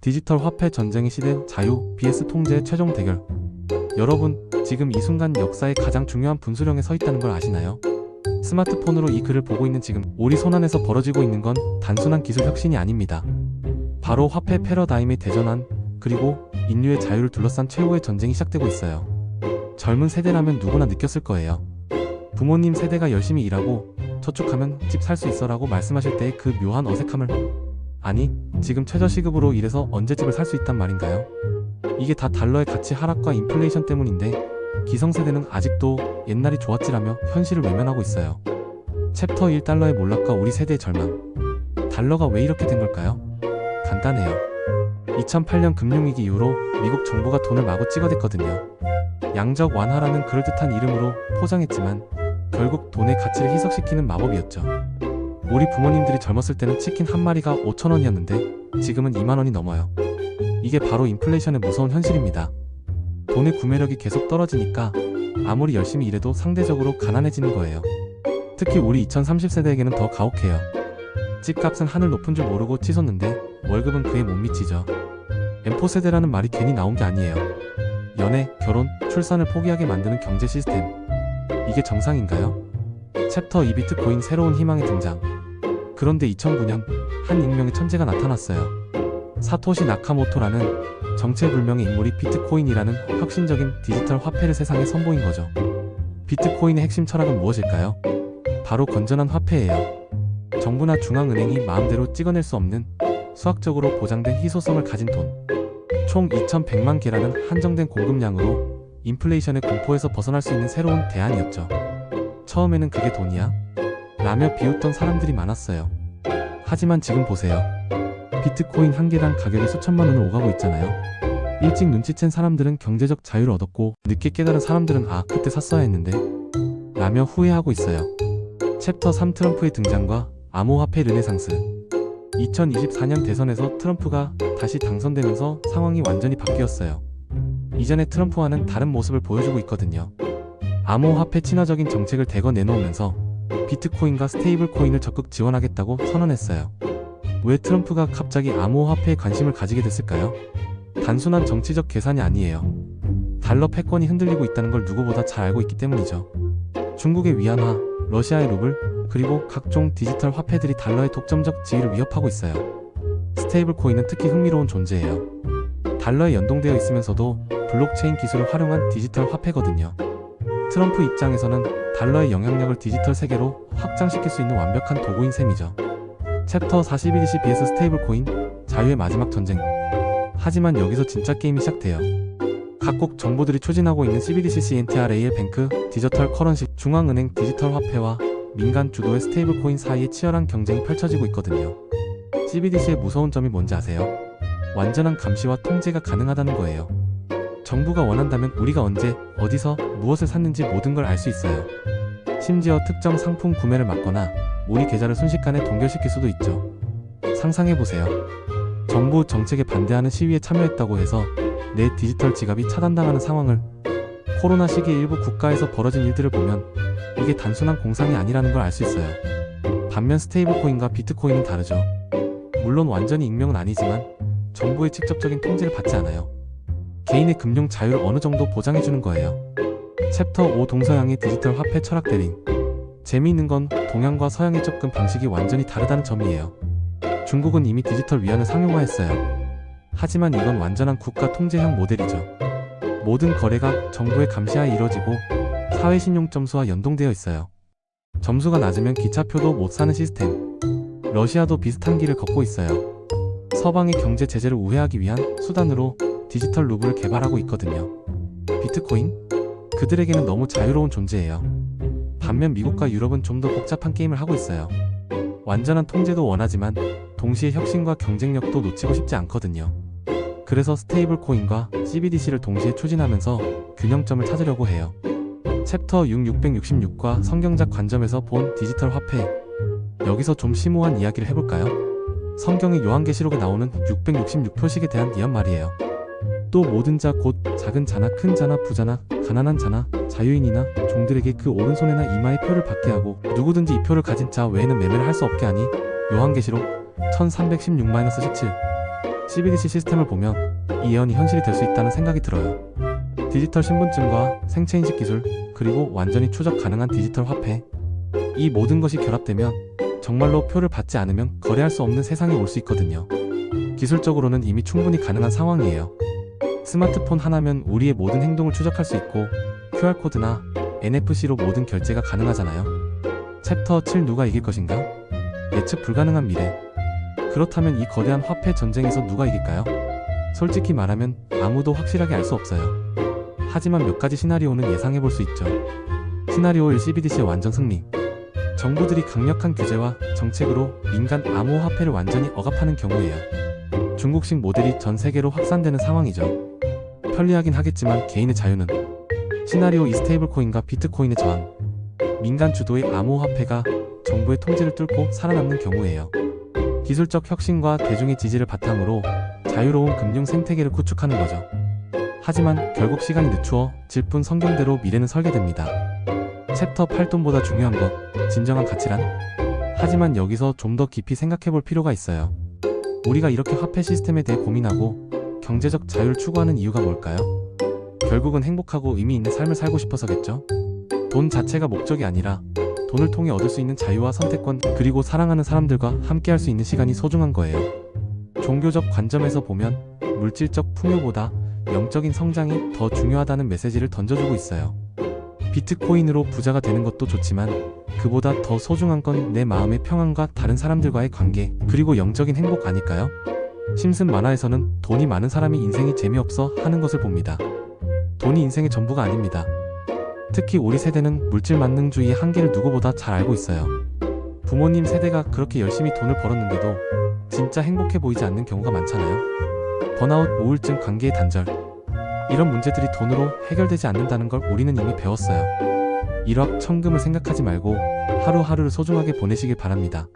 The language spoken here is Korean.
디지털 화폐 전쟁의 시대, 자유 vs 통제의 최종 대결. 여러분, 지금 이 순간 역사의 가장 중요한 분수령에 서 있다는 걸 아시나요? 스마트폰으로 이 글을 보고 있는 지금 우리 손안에서 벌어지고 있는 건 단순한 기술 혁신이 아닙니다. 바로 화폐 패러다임의 대전환, 그리고 인류의 자유를 둘러싼 최후의 전쟁이 시작되고 있어요. 젊은 세대라면 누구나 느꼈을 거예요. 부모님 세대가 열심히 일하고 저축하면 집 살 수 있어 라고 말씀하실 때의 그 묘한 어색함을. 아니, 지금 최저시급으로 일해서 언제 집을 살 수 있단 말인가요? 이게 다 달러의 가치 하락과 인플레이션 때문인데, 기성세대는 아직도 옛날이 좋았지라며 현실을 외면하고 있어요. 챕터 1, 달러의 몰락과 우리 세대의 절망. 달러가 왜 이렇게 된 걸까요? 간단해요. 2008년 금융위기 이후로 미국 정부가 돈을 마구 찍어댔거든요. 양적 완화라는 그럴듯한 이름으로 포장했지만 결국 돈의 가치를 희석시키는 마법이었죠. 우리 부모님들이 젊었을 때는 치킨 한 마리가 5,000원이었는데 지금은 2만원이 넘어요. 이게 바로 인플레이션의 무서운 현실입니다. 돈의 구매력이 계속 떨어지니까 아무리 열심히 일해도 상대적으로 가난해지는 거예요. 특히 우리 2030세대에게는 더 가혹해요. 집값은 하늘 높은 줄 모르고 치솟는데 월급은 그에 못 미치죠. M4세대라는 말이 괜히 나온 게 아니에요. 연애, 결혼, 출산을 포기하게 만드는 경제 시스템. 이게 정상인가요? 챕터 2, 비트코인 새로운 희망의 등장. 그런데 2009년 한 익명의 천재가 나타났어요. 사토시 나카모토라는 정체불명의 인물이 비트코인이라는 혁신적인 디지털 화폐를 세상에 선보인 거죠. 비트코인의 핵심 철학은 무엇일까요? 바로 건전한 화폐예요. 정부나 중앙은행이 마음대로 찍어낼 수 없는 수학적으로 보장된 희소성을 가진 돈. 총 2,100만 개라는 한정된 공급량으로 인플레이션의 공포에서 벗어날 수 있는 새로운 대안이었죠. 처음에는 그게 돈이야? 라며 비웃던 사람들이 많았어요. 하지만 지금 보세요. 비트코인 한 개당 가격이 수천만 원을 오가고 있잖아요. 일찍 눈치챈 사람들은 경제적 자유를 얻었고, 늦게 깨달은 사람들은 그때 샀어야 했는데 라며 후회하고 있어요. 챕터 3, 트럼프의 등장과 암호화폐 르네상스. 2024년 대선에서 트럼프가 다시 당선되면서 상황이 완전히 바뀌었어요. 이전의 트럼프와는 다른 모습을 보여주고 있거든요. 암호화폐 친화적인 정책을 대거 내놓으면서 비트코인과 스테이블 코인을 적극 지원하겠다고 선언했어요. 왜 트럼프가 갑자기 암호화폐에 관심을 가지게 됐을까요? 단순한 정치적 계산이 아니에요. 달러 패권이 흔들리고 있다는 걸 누구보다 잘 알고 있기 때문이죠. 중국의 위안화, 러시아의 루블, 그리고 각종 디지털 화폐들이 달러의 독점적 지위를 위협하고 있어요. 스테이블 코인은 특히 흥미로운 존재예요. 달러에 연동되어 있으면서도 블록체인 기술을 활용한 디지털 화폐거든요. 트럼프 입장에서는 달러의 영향력을 디지털 세계로 확장시킬 수 있는 완벽한 도구인 셈이죠. 챕터 4, CBDC vs 스테이블 코인, 자유의 마지막 전쟁. 하지만 여기서 진짜 게임이 시작돼요. 각국 정부들이 추진하고 있는 CBDC, CNTRAL 뱅크, 디지털 커런시, 중앙은행 디지털 화폐와 민간 주도의 스테이블 코인 사이에 치열한 경쟁이 펼쳐지고 있거든요. CBDC의 무서운 점이 뭔지 아세요? 완전한 감시와 통제가 가능하다는 거예요. 정부가 원한다면 우리가 언제, 어디서, 무엇을 샀는지 모든 걸 알 수 있어요. 심지어 특정 상품 구매를 막거나 우리 계좌를 순식간에 동결시킬 수도 있죠. 상상해보세요. 정부 정책에 반대하는 시위에 참여했다고 해서 내 디지털 지갑이 차단당하는 상황을. 코로나 시기에 일부 국가에서 벌어진 일들을 보면 이게 단순한 공상이 아니라는 걸 알 수 있어요. 반면 스테이블 코인과 비트코인은 다르죠. 물론 완전히 익명은 아니지만 정부의 직접적인 통제를 받지 않아요. 개인의 금융 자유를 어느 정도 보장해주는 거예요. 챕터 5, 동서양의 디지털 화폐 철학 대립. 재미있는 건 동양과 서양의 접근 방식이 완전히 다르다는 점이에요. 중국은 이미 디지털 위안을 상용화했어요. 하지만 이건 완전한 국가 통제형 모델이죠. 모든 거래가 정부의 감시하에 이루어지고 사회신용점수와 연동되어 있어요. 점수가 낮으면 기차표도 못 사는 시스템. 러시아도 비슷한 길을 걷고 있어요. 서방의 경제 제재를 우회하기 위한 수단으로 디지털 루블을 개발하고 있거든요. 비트코인? 그들에게는 너무 자유로운 존재예요. 반면 미국과 유럽은 좀 더 복잡한 게임을 하고 있어요. 완전한 통제도 원하지만 동시에 혁신과 경쟁력도 놓치고 싶지 않거든요. 그래서 스테이블 코인과 CBDC를 동시에 추진하면서 균형점을 찾으려고 해요. 챕터 6, 666과 성경적 관점에서 본 디지털 화폐. 여기서 좀 심오한 이야기를 해볼까요? 성경의 요한계시록에 나오는 666표식에 대한 이한 말이에요. 또 모든 자 곧 작은 자나 큰 자나 부자나 가난한 자나 자유인이나 종들에게 그 오른손에나 이마에 표를 받게 하고 누구든지 이 표를 가진 자 외에는 매매를 할 수 없게 하니. 요한계시록 1316-17. CBDC 시스템을 보면 이 예언이 현실이 될 수 있다는 생각이 들어요. 디지털 신분증과 생체인식 기술, 그리고 완전히 추적 가능한 디지털 화폐. 이 모든 것이 결합되면 정말로 표를 받지 않으면 거래할 수 없는 세상이 올 수 있거든요. 기술적으로는 이미 충분히 가능한 상황이에요. 스마트폰 하나면 우리의 모든 행동을 추적할 수 있고 QR코드나 NFC로 모든 결제가 가능하잖아요. 챕터 7 누가 이길 것인가? 예측 불가능한 미래. 그렇다면 이 거대한 화폐 전쟁에서 누가 이길까요? 솔직히 말하면 아무도 확실하게 알 수 없어요. 하지만 몇 가지 시나리오는 예상해 볼 수 있죠. 시나리오 1 CBDC의 완전 승리. 정부들이 강력한 규제와 정책으로 민간 암호화폐를 완전히 억압하는 경우예요. 중국식 모델이 전 세계로 확산되는 상황이죠. 편리하긴 하겠지만 개인의 자유는. 시나리오 2 스테이블코인과 비트코인의 저항. 민간 주도의 암호화폐가 정부의 통제를 뚫고 살아남는 경우예요. 기술적 혁신과 대중의 지지를 바탕으로 자유로운 금융 생태계를 구축하는 거죠. 하지만 결국 시간이 늦추어질 뿐 성경대로 미래는 설계됩니다. 챕터 8 돈보다 중요한 것, 진정한 가치란? 하지만 여기서 좀 더 깊이 생각해 볼 필요가 있어요. 우리가 이렇게 화폐 시스템에 대해 고민하고 경제적 자유를 추구하는 이유가 뭘까요? 결국은 행복하고 의미 있는 삶을 살고 싶어서겠죠? 돈 자체가 목적이 아니라 돈을 통해 얻을 수 있는 자유와 선택권, 그리고 사랑하는 사람들과 함께할 수 있는 시간이 소중한 거예요. 종교적 관점에서 보면 물질적 풍요보다 영적인 성장이 더 중요하다는 메시지를 던져주고 있어요. 비트코인으로 부자가 되는 것도 좋지만 그보다 더 소중한 건 내 마음의 평안과 다른 사람들과의 관계, 그리고 영적인 행복 아닐까요? 심슨 만화에서는 돈이 많은 사람이 인생이 재미없어 하는 것을 봅니다. 돈이 인생의 전부가 아닙니다. 특히 우리 세대는 물질 만능주의의 한계를 누구보다 잘 알고 있어요. 부모님 세대가 그렇게 열심히 돈을 벌었는데도 진짜 행복해 보이지 않는 경우가 많잖아요. 번아웃, 우울증, 관계의 단절. 이런 문제들이 돈으로 해결되지 않는다는 걸 우리는 이미 배웠어요. 일확천금을 생각하지 말고 하루하루를 소중하게 보내시길 바랍니다.